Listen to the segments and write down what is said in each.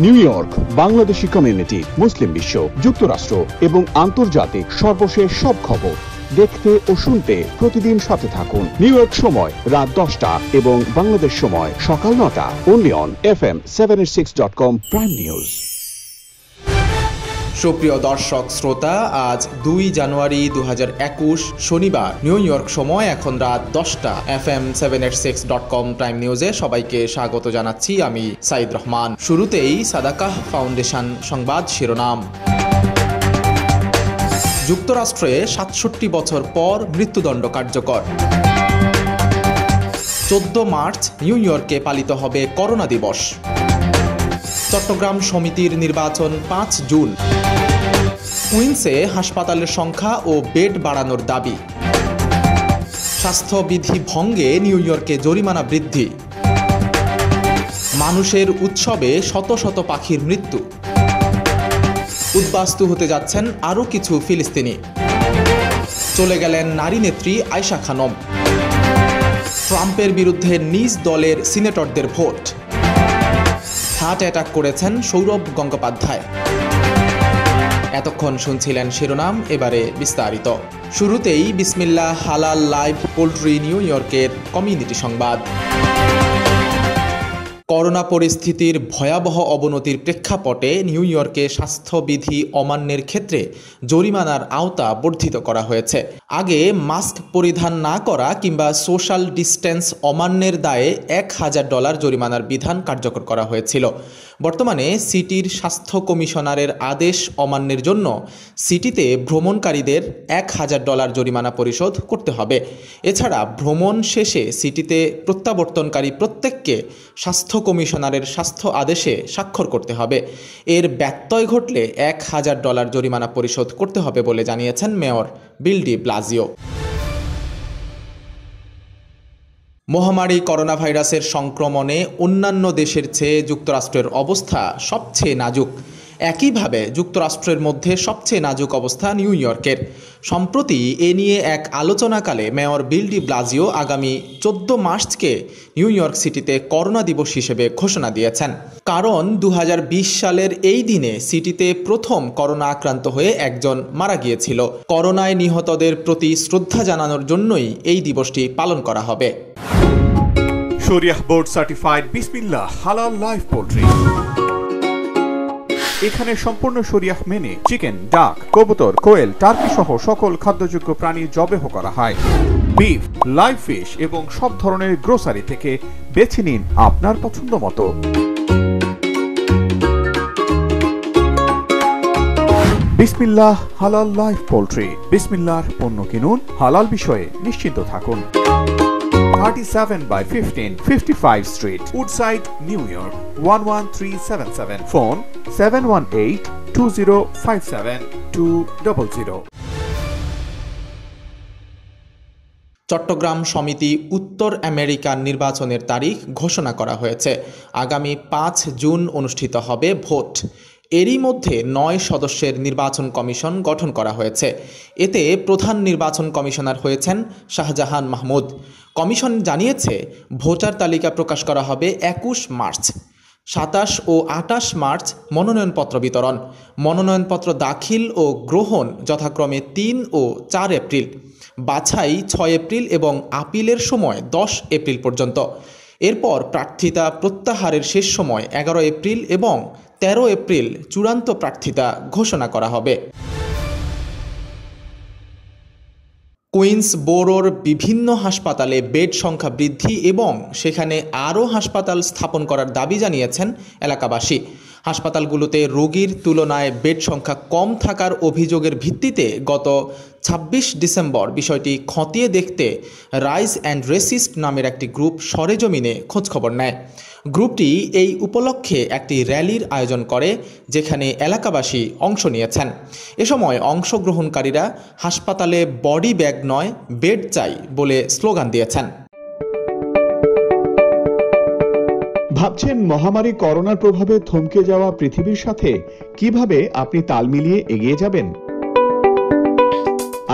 New York, Bangladeshi community, মুসলিম বিশ্ব, যুক্তরাষ্ট্র এবং আন্তর্জাতিক সর্বশেষ সব খবর দেখতে ও শুনতে প্রতিদিন সাথে থাকুন। নিউ ইয়র্ক সময় রাত 10টা এবং বাংলাদেশ সময় সকাল 9টা। Only on FM 786.com prime news. সুপ্রিয় দর্শক শ্রোতা, আজ 2 জানুয়ারি 2021 শনিবার। নিউ ইয়র্ক সময় এখন রাত 10টা। FM 786.com প্রাইম নিউজে সবাইকে স্বাগত জানাচ্ছি আমি সাইদ রহমান। শুরুতেই সাদাকাহ ফাউন্ডেশন সংবাদ শিরোনাম। যুক্তরাষ্ট্রে 67 বছর পর মৃত্যুদণ্ড কার্যকর। 14 মার্চ নিউ ইয়র্কে পালিত হবে করোনা দিবস। চট্টগ্রাম সমিতির নির্বাচন 5 জুন। কুইন্সে হাসপাতালের সংখ্যা ও বেড বাড়ানোর দাবি। স্বাস্থ্যবিধি ভঙ্গে নিউ ইয়র্কে জরিমানা বৃদ্ধি। মানুষের উৎসবে শত শত পাখির মৃত্যু। উদ্বাস্তু হতে যাচ্ছেন আরও কিছু ফিলিস্তিনি। চলে গেলেন নারী নেত্রী আয়েশা খানম। ট্রাম্পের বিরুদ্ধে নিজ দলের সিনেটরদের ভোট। হার্ট অ্যাটাক করেছেন সৌরভ গঙ্গোপাধ্যায়। এতক্ষণ শুনছিলেন শিরোনাম, এবারে বিস্তারিত। শুরুতেই বিসমিল্লাহ হালাল লাইভ পোল্ট্রি নিউ ইয়র্কের কমিউনিটি সংবাদ। করোনা পরিস্থিতির ভয়াবহ অবনতির প্রেক্ষাপটে নিউ ইয়র্কে স্বাস্থ্যবিধি অমান্যের ক্ষেত্রে জরিমানার আওতা বর্ধিত করা হয়েছে। আগে মাস্ক পরিধান না করা কিংবা সোশ্যাল ডিস্টেন্স অমান্যের দায়ে $1000 জরিমানার বিধান কার্যকর করা হয়েছিল। বর্তমানে সিটির স্বাস্থ্য কমিশনারের আদেশ অমান্যের জন্য সিটিতে ভ্রমণকারীদের $1000 জরিমানা পরিশোধ করতে হবে। এছাড়া ভ্রমণ শেষে সিটিতে প্রত্যাবর্তনকারী প্রত্যেককে স্বাস্থ্য কমিশনারের স্বাস্থ্য আদেশে স্বাক্ষর করতে হবে। এর ব্যত্যয় ঘটলে $1000 জরিমানা পরিশোধ করতে হবে বলে জানিয়েছেন মেয়র বিল ডি ব্লাজিও। মহামারী করোনা ভাইরাসের সংক্রমণে অন্যান্য দেশের চেয়ে যুক্তরাষ্ট্রের অবস্থা সবচেয়ে নাজুক। একইভাবে যুক্তরাষ্ট্রের মধ্যে সবচেয়ে নাজুক অবস্থা নিউ ইয়র্কের। সম্প্রতি এ নিয়ে এক আলোচনাকালে মেয়র বিল ডি ব্লাজিও আগামী 14 মার্চকে নিউ ইয়র্ক সিটিতে করোনা দিবস হিসেবে ঘোষণা দিয়েছেন। কারণ 2020 সালের এই দিনে সিটিতে প্রথম করোনা আক্রান্ত হয়ে একজন মারা গিয়েছিল। করোনায় নিহতদের প্রতি শ্রদ্ধা জানানোর জন্যই এই দিবসটি পালন করা হবে। শরিয়াহ বোর্ড সার্টিফাইড বিসমিল্লাহ হালাল লাইভ পোল্ট্রি। এখানে সম্পূর্ণ শরিয়াহ মেনে চিকেন, ডাক, কবুতর, কোয়েল, টার্কি সহ সকল খাদ্যযোগ্য প্রাণী জবেহ করা হয়। বিফ, লাইভ ফিশ এবং সব ধরনের গ্রোসারি থেকে বেছে নিন আপনার পছন্দ মতো। বিসমিল্লাহ হালাল লাইভ পোল্ট্রি। বিসমিল্লাহর পণ্য কিনুন, হালাল বিষয়ে নিশ্চিন্ত থাকুন। 37/15 55 Street, Woodside, New York 11377. Phone 718-2057-200. Chittagong সমিতি উত্তর আমেরিকার নির্বাচনের তারিখ ঘোষণা করা হয়েছে। আগামী 5 জুন অনুষ্ঠিত হবে ভোট। এরই মধ্যে 9 সদস্যের নির্বাচন কমিশন গঠন করা হয়েছে। এতে প্রধান নির্বাচন কমিশনার হয়েছেন শাহজাহান মাহমুদ। কমিশন জানিয়েছে ভোটার তালিকা প্রকাশ করা হবে 21 মার্চ। 27 ও 28 মার্চ মনোনয়নপত্র বিতরণ। মনোনয়নপত্র দাখিল ও গ্রহণ যথাক্রমে 3 ও 4 এপ্রিল। বাছাই 6 এপ্রিল এবং আপিলের সময় 10 এপ্রিল পর্যন্ত। এরপর প্রার্থিতা প্রত্যাহারের শেষ সময় 11 এপ্রিল এবং 13 এপ্রিল চূড়ান্ত প্রার্থিতা ঘোষণা করা হবে। কুইন্স বোরোর বিভিন্ন হাসপাতালে বেড সংখ্যা বৃদ্ধি এবং সেখানে আরও হাসপাতাল স্থাপন করার দাবি জানিয়েছেন এলাকাবাসী। হাসপাতালগুলোতে রোগীর তুলনায় বেড সংখ্যা কম থাকার অভিযোগের ভিত্তিতে গত 26 ডিসেম্বর বিষয়টি খতিয়ে দেখতে রাইজ অ্যান্ড রেসিস্ট নামের একটি গ্রুপ সরেজমিনে খোঁজখবর নেয়। গ্রুপটি এই উপলক্ষে একটি র্যালির আয়োজন করে, যেখানে এলাকাবাসী অংশ নিয়েছেন। এ সময় অংশগ্রহণকারীরা হাসপাতালে বডি ব্যাগ নয়, বেড চাই বলে স্লোগান দিয়েছেন। ভাবছেন মহামারী করোনার প্রভাবে থমকে যাওয়া পৃথিবীর সাথে কিভাবে আপনি তাল মিলিয়ে এগিয়ে যাবেন?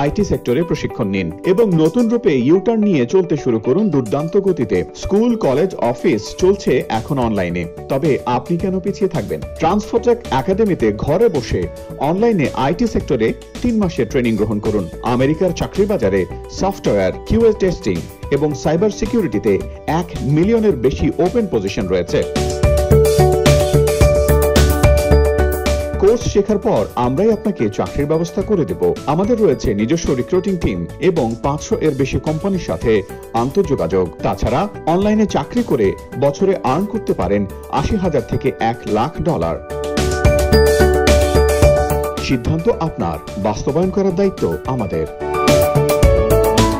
আইটি সেক্টরে প্রশিক্ষণ নিন এবং নতুন রূপে ইউটার্ন নিয়ে চলতে শুরু করুন দুর্দান্ত গতিতে। স্কুল, কলেজ, অফিস চলছে এখন অনলাইনে, তবে আপনি কেন পিছিয়ে থাকবেন? ট্রান্সফোটেক একাডেমিতে ঘরে বসে অনলাইনে আইটি সেক্টরে 3 মাসের ট্রেনিং গ্রহণ করুন। আমেরিকার চাকরি বাজারে সফটওয়্যার, কিউএ টেস্টিং এবং সাইবার সিকিউরিটিতে 1 মিলিয়নের বেশি ওপেন পজিশন রয়েছে। কোর্স শেখার পর আমরাই আপনাকে চাকরির ব্যবস্থা করে দেব। আমাদের রয়েছে নিজস্ব রিক্রুটিং টিম এবং 500 এর বেশি কোম্পানির সাথে আন্তঃযোগাযোগ। তাছাড়া অনলাইনে চাকরি করে বছরে আর্ন করতে পারেন $80,000 থেকে $1 লাখ। সিদ্ধান্ত আপনার, বাস্তবায়ন করার দায়িত্ব আমাদের।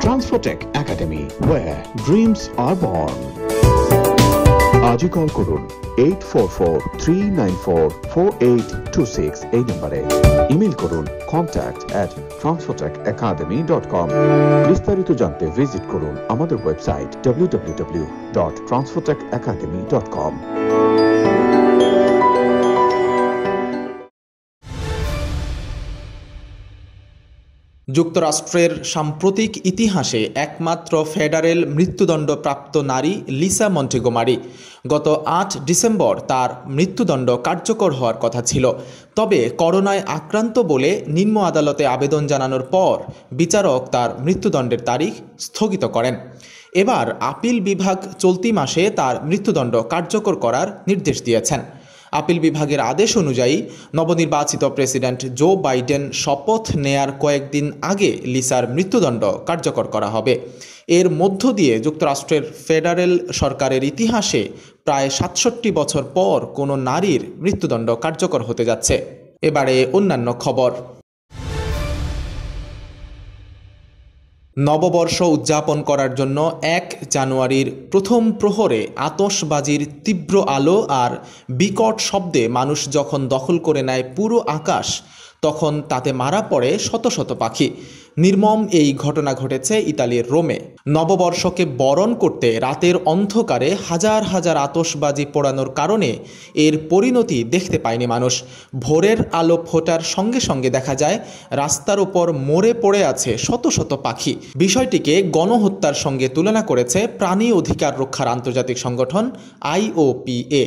Transfotech academy, where dreams are born। আজই কল করুন 8443944826 এই নম্বরে। ইমেল করুন contact@transfotechacademy.com। বিস্তারিত জানতে ভিজিট করুন আমাদের ওয়েবসাইট www.transfotechacademy.com। যুক্তরাষ্ট্রের সাম্প্রতিক ইতিহাসে একমাত্র ফেডারেল মৃত্যুদণ্ডপ্রাপ্ত নারী লিসা মন্টেগোমারি। গত 8 ডিসেম্বর তার মৃত্যুদণ্ড কার্যকর হওয়ার কথা ছিল, তবে করোনায় আক্রান্ত বলে নিম্ন আদালতে আবেদন জানানোর পর বিচারক তার মৃত্যুদণ্ডের তারিখ স্থগিত করেন। এবার আপিল বিভাগ চলতি মাসে তার মৃত্যুদণ্ড কার্যকর করার নির্দেশ দিয়েছেন। আপিল বিভাগের আদেশ অনুযায়ী নবনির্বাচিত প্রেসিডেন্ট জো বাইডেন শপথ নেয়ার কয়েকদিন আগে লিসার মৃত্যুদণ্ড কার্যকর করা হবে। এর মধ্য দিয়ে যুক্তরাষ্ট্রের ফেডারেল সরকারের ইতিহাসে প্রায় 67 বছর পর কোনো নারীর মৃত্যুদণ্ড কার্যকর হতে যাচ্ছে। এবারে অন্যান্য খবর। নববর্ষ উদযাপন করার জন্য 1 জানুয়ারির প্রথম প্রহরে আতশবাজির তীব্র আলো আর বিকট শব্দে মানুষ যখন দখল করে নেয় পুরো আকাশ, তখন তাতে মারা পড়ে শত শত পাখি। নির্মম এই ঘটনা ঘটেছে ইতালির রোমে। নববর্ষকে বরণ করতে রাতের অন্ধকারে হাজার হাজার আতশবাজি পোড়ানোর কারণে এর পরিণতি দেখতে পায়নি মানুষ। ভোরের আলো ফোটার সঙ্গে সঙ্গে দেখা যায় রাস্তার উপর মরে পড়ে আছে শত শত পাখি। বিষয়টিকে গণহত্যার সঙ্গে তুলনা করেছে প্রাণী অধিকার রক্ষার আন্তর্জাতিক সংগঠন IOPA।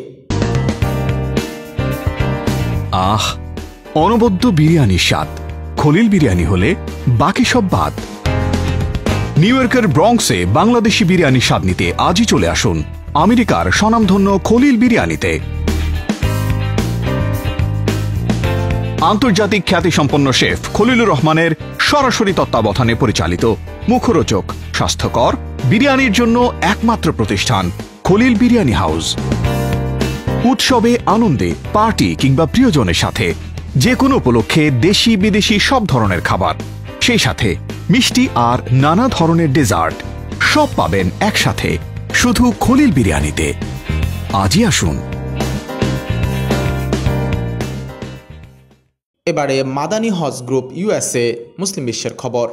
অনবদ্য বিরিয়ানির স্বাদ। খলিল বিরিয়ানি হলে বাকি সব বাদ। নিউ ইয়র্কের ব্রঙ্কসে বাংলাদেশি বিরিয়ানির স্বাদ নিতে আজই চলে আসুন আমেরিকার স্বনামধন্য খলিল বিরিয়ানিতে। আন্তর্জাতিক খ্যাতিসম্পন্ন শেফ খলিলুর রহমানের সরাসরি তত্ত্বাবধানে পরিচালিত মুখরোচক, স্বাস্থ্যকর বিরিয়ানির জন্য একমাত্র প্রতিষ্ঠান খলিল বিরিয়ানি হাউস। উৎসবে, আনন্দে, পার্টি কিংবা প্রিয়জনের সাথে যে কোনো উপলক্ষে দেশি বিদেশি সব ধরনের খাবার, সেই সাথে মিষ্টি আর নানা ধরনের ডেজার্ট সব পাবেন একসাথে শুধু খলিল বিরিয়ানিতে। আজই আসুন। এবারে মাদানী হজ গ্রুপ USA মুসলিম বিশ্বের খবর।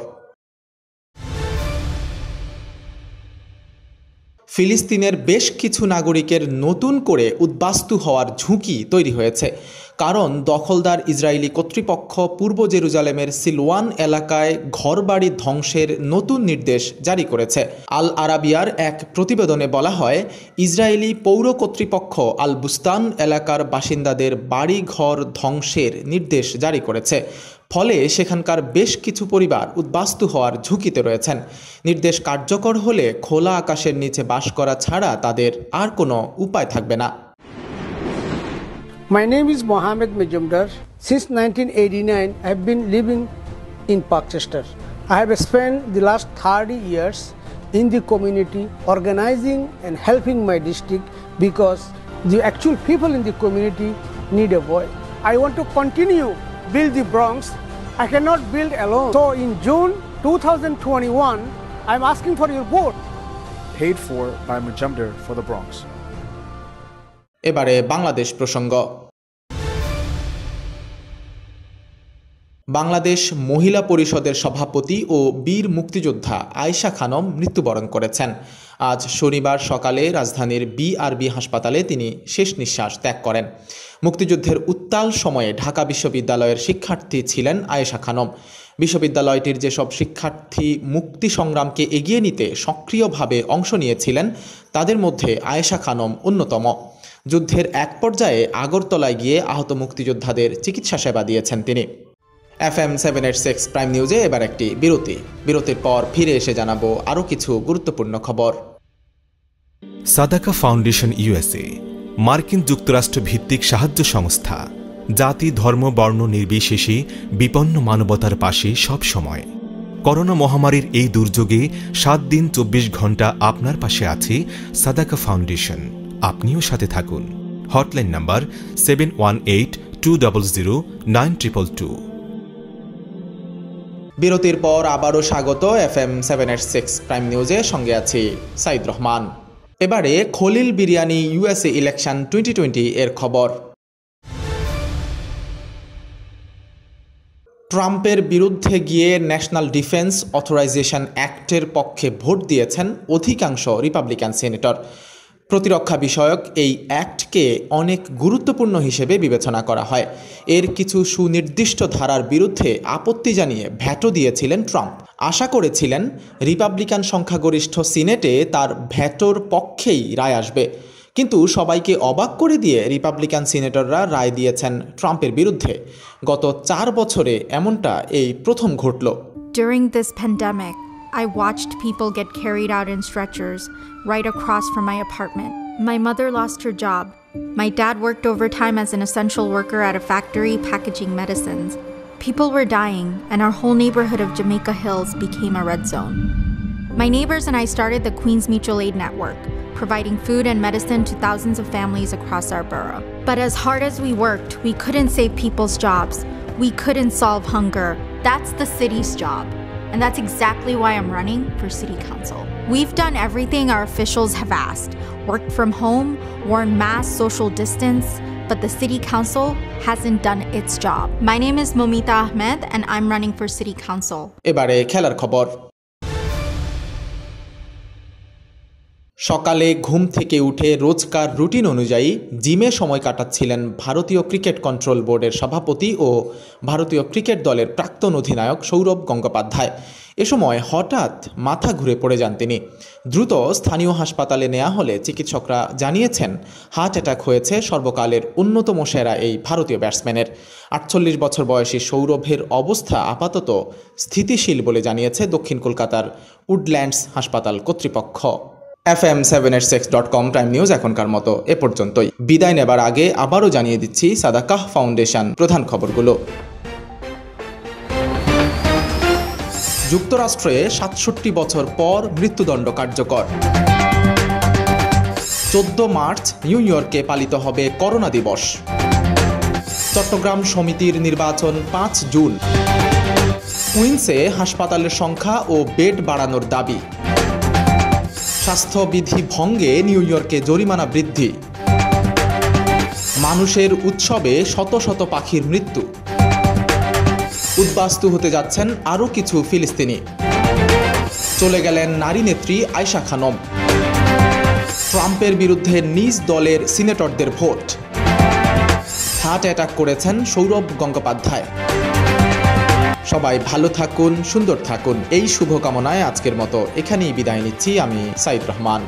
ফিলিস্তিনের বেশ কিছু নাগরিকের নতুন করে উদ্বাস্তু হওয়ার ঝুঁকি তৈরি হয়েছে, কারণ দখলদার ইসরায়েলি কর্তৃপক্ষ পূর্ব জেরুজালেমের সিলওয়ান এলাকায় ঘরবাড়ি ধ্বংসের নতুন নির্দেশ জারি করেছে। আল আরাবিয়ার এক প্রতিবেদনে বলা হয়, ইসরায়েলি পৌর কর্তৃপক্ষ আল বুস্তান এলাকার বাসিন্দাদের বাড়ি ঘর ধ্বংসের নির্দেশ জারি করেছে। ফলে সেখানকার বেশ কিছু পরিবার উদ্বাস্তু হওয়ার ঝুঁকিতে রয়েছেন। নির্দেশ কার্যকর হলে খোলা আকাশের নিচে বাস করা ছাড়া তাদের আর কোনো উপায় থাকবে না। My name is Mohammed Majumdar. Since 1989, I have been living in Parkchester. I have spent the last 30 years in the community organizing and helping my district because the actual people in the community need a voice. I want to continue build the Bronx. I cannot build alone. So in June 2021, I'm asking for your vote. Paid for by Majumdar for the Bronx. এবারে বাংলাদেশ প্রসঙ্গ। বাংলাদেশ মহিলা পরিষদের সভাপতি ও বীর মুক্তিযোদ্ধা আয়েশা খানম মৃত্যুবরণ করেছেন। আজ শনিবার সকালে রাজধানীর BRB হাসপাতালে তিনি শেষ নিঃশ্বাস ত্যাগ করেন। মুক্তিযুদ্ধের উত্তাল সময়ে ঢাকা বিশ্ববিদ্যালয়ের শিক্ষার্থী ছিলেন আয়েশা খানম। বিশ্ববিদ্যালয়টির যেসব শিক্ষার্থী মুক্তি সংগ্রামকে এগিয়ে নিতে সক্রিয়ভাবে অংশ নিয়েছিলেন তাদের মধ্যে আয়েশা খানম অন্যতম। যুদ্ধের এক পর্যায়ে আগরতলায় গিয়ে আহত মুক্তিযোদ্ধাদের চিকিৎসা সেবা দিয়েছেন তিনি। FM 786 প্রাইম নিউজে এবার একটি বিরতির পর ফিরে এসে জানাবো আরও কিছু গুরুত্বপূর্ণ খবর। সাদাকা ফাউন্ডেশন USA মার্কিন যুক্তরাষ্ট্র ভিত্তিক সাহায্য সংস্থা, জাতি ধর্ম বর্ণ নির্বিশেষে বিপন্ন মানবতার পাশে সব সময়। করোনা মহামারীর এই দুর্যোগে 7 দিন 24 ঘন্টা আপনার পাশে আছে সাদাকা ফাউন্ডেশন। আপনিও সাথে থাকুন। Hotline number 7182009222। বিরতির পর আবারও স্বাগত FM 786 প্রাইম নিউজে, সঙ্গে আছি সাইদ রহমান। এবারে খলিল বিরিয়ানি USA ইলেকশন 2020 এর খবর। ট্রাম্পের বিরুদ্ধে গিয়ে ন্যাশনাল ডিফেন্স অথরাইজেশন অ্যাক্টের পক্ষে ভোট দিয়েছেন অধিকাংশ রিপাবলিকান সিনেটর। প্রতিরক্ষা বিষয়ক এই অ্যাক্টকে অনেক গুরুত্বপূর্ণ হিসেবে বিবেচনা করা হয়। এর কিছু সুনির্দিষ্ট ধারার বিরুদ্ধে আপত্তি জানিয়ে ভ্যাটো দিয়েছিলেন ট্রাম্প। আশা করেছিলেন রিপাবলিকান সংখ্যাগরিষ্ঠ সিনেটে তার ভ্যাটোর পক্ষেই রায় আসবে, কিন্তু সবাইকে অবাক করে দিয়ে রিপাবলিকান সিনেটররা রায় দিয়েছেন ট্রাম্পের বিরুদ্ধে। গত 4 বছরে এমনটা এই প্রথম ঘটল। During this pandemic, I watched people get carried out in stretchers right across from my apartment. My mother lost her job. My dad worked overtime as an essential worker at a factory packaging medicines. People were dying, and our whole neighborhood of Jamaica Hills became a red zone. My neighbors and I started the Queens Mutual Aid Network, providing food and medicine to thousands of families across our borough. But as hard as we worked, we couldn't save people's jobs. We couldn't solve hunger. That's the city's job. And that's exactly why I'm running for City Council. We've done everything our officials have asked, worked from home, worn masks, social distance, but the City Council hasn't done its job. My name is Momita Ahmed and I'm running for City Council. এবারে খেলার খবর। সকালে ঘুম থেকে উঠে রোজকার routine অনুযায়ী জিমে সময় কাটাচ্ছিলেন ভারতীয় ক্রিকেট কন্ট্রোল বোর্ডের সভাপতি ও ভারতীয় ক্রিকেট দলের প্রাক্তন অধিনায়ক সৌরভ গঙ্গোপাধ্যায়। এ সময় হঠাৎ মাথা ঘুরে পড়ে যান তিনি। দ্রুত স্থানীয় হাসপাতালে নেওয়া হলে চিকিৎসকরা জানিয়েছেন হার্ট অ্যাটাক হয়েছে সর্বকালের অন্যতম সেরা এই ভারতীয় ব্যাটসম্যানের। 48 বছর বয়সী সৌরভের অবস্থা আপাতত স্থিতিশীল বলে জানিয়েছে দক্ষিণ কলকাতার উডল্যান্ডস হাসপাতাল কর্তৃপক্ষ। FM786.com প্রাইম নিউজ এখনকার মতো এ পর্যন্তই। বিদায় নেবার আগে আবারও জানিয়ে দিচ্ছি সাদাকাহ ফাউন্ডেশন প্রধান খবরগুলো। যুক্তরাষ্ট্রে 67 বছর পর মৃত্যুদণ্ড কার্যকর। 14 মার্চ নিউ ইয়র্কে পালিত হবে করোনা দিবস। চট্টগ্রাম সমিতির নির্বাচন 5 জুন। কুইন্সে হাসপাতালের সংখ্যা ও বেড বাড়ানোর দাবি। স্বাস্থ্যবিধি ভঙ্গে নিউ ইয়র্কে জরিমানা বৃদ্ধি। মানুষের উৎসবে শত শত পাখির মৃত্যু। উদ্বাস্তু হতে যাচ্ছেন আরও কিছু ফিলিস্তিনি। চলে গেলেন নারী নেত্রী আয়েশা খানম। ট্রাম্পের বিরুদ্ধে নিজ দলের সিনেটরদের ভোট। হার্ট অ্যাটাক করেছেন সৌরভ গঙ্গোপাধ্যায়। সবাই ভালো থাকুন, সুন্দর থাকুন, এই শুভকামনায় আজকের মতো এখানেই বিদায় নিচ্ছি আমি সাইদ রহমান।